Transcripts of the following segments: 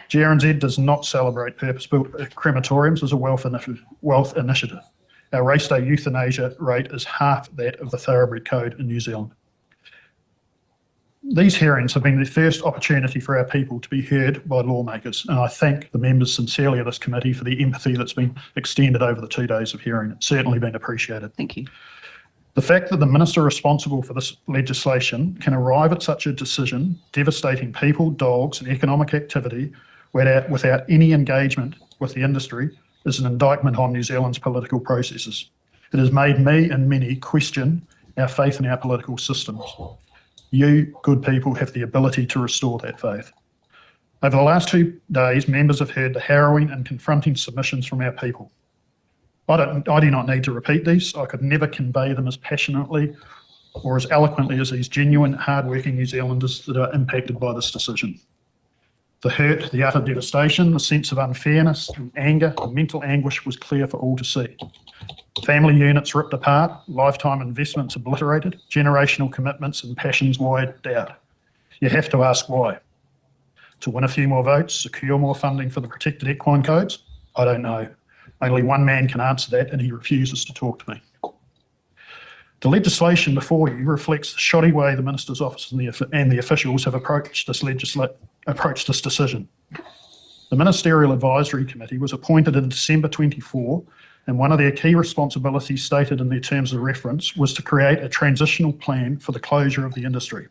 GRNZ does not celebrate purpose-built crematoriums as a wealth initiative. Our race day euthanasia rate is half that of the thoroughbred code in New Zealand. These hearings have been the first opportunity for our people to be heard by lawmakers, and I thank the members sincerely of this committee for the empathy that's been extended over the 2 days of hearing. It's certainly been appreciated. Thank you. The fact that the minister responsible for this legislation can arrive at such a decision, devastating people, dogs and economic activity without any engagement with the industry, is an indictment on New Zealand's political processes. It has made me and many question our faith in our political systems. You, good people, have the ability to restore that faith. Over the last 2 days, members have heard the harrowing and confronting submissions from our people. I do not need to repeat these. I could never convey them as passionately or as eloquently as these genuine, hard-working New Zealanders that are impacted by this decision. The hurt, the utter devastation, the sense of unfairness, and anger, and mental anguish was clear for all to see. Family units ripped apart, lifetime investments obliterated, generational commitments and passions wiped out. You have to ask why. To win a few more votes, secure more funding for the protected equine codes? I don't know. Only one man can answer that, and he refuses to talk to me. The legislation before you reflects the shoddy way the Minister's office and the officials have approached this decision. The Ministerial Advisory Committee was appointed in December 24, and one of their key responsibilities stated in their terms of reference was to create a transitional plan for the closure of the industry.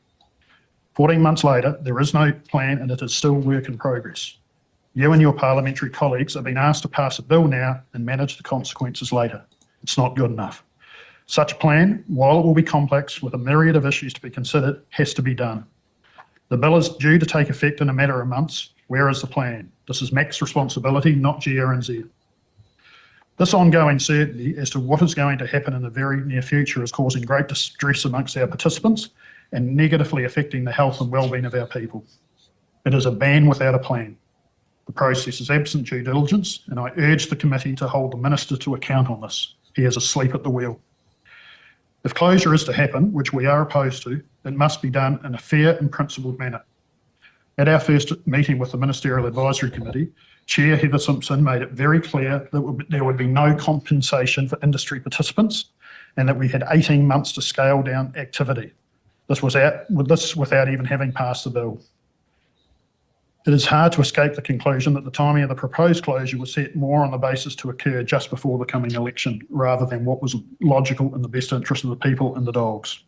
14 months later, there is no plan and it is still work in progress. You and your parliamentary colleagues are being asked to pass a bill now and manage the consequences later. It's not good enough. Such a plan, while it will be complex with a myriad of issues to be considered, has to be done. The bill is due to take effect in a matter of months. Where is the plan? This is Mac's responsibility, not GRNZ. This ongoing certainty as to what is going to happen in the very near future is causing great distress amongst our participants and negatively affecting the health and well-being of our people. It is a ban without a plan. The process is absent due diligence, and I urge the committee to hold the minister to account on this. He is asleep at the wheel. If closure is to happen, which we are opposed to, it must be done in a fair and principled manner. At our first meeting with the Ministerial Advisory Committee, Chair Heather Simpson made it very clear that there would be no compensation for industry participants and that we had 18 months to scale down activity. This without even having passed the bill. It is hard to escape the conclusion that the timing of the proposed closure was set more on the basis to occur just before the coming election, rather than what was logical in the best interest of the people and the dogs.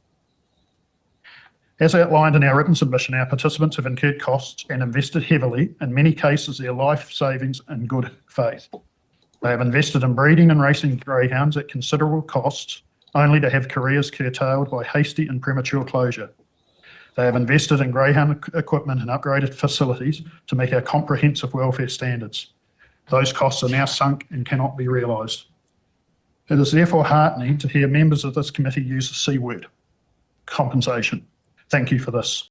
As outlined in our written submission, our participants have incurred costs and invested heavily, in many cases their life savings in good faith. They have invested in breeding and racing greyhounds at considerable costs, only to have careers curtailed by hasty and premature closure. They have invested in greyhound equipment and upgraded facilities to meet our comprehensive welfare standards. Those costs are now sunk and cannot be realised. It is therefore heartening to hear members of this committee use the C word, compensation. Thank you for this.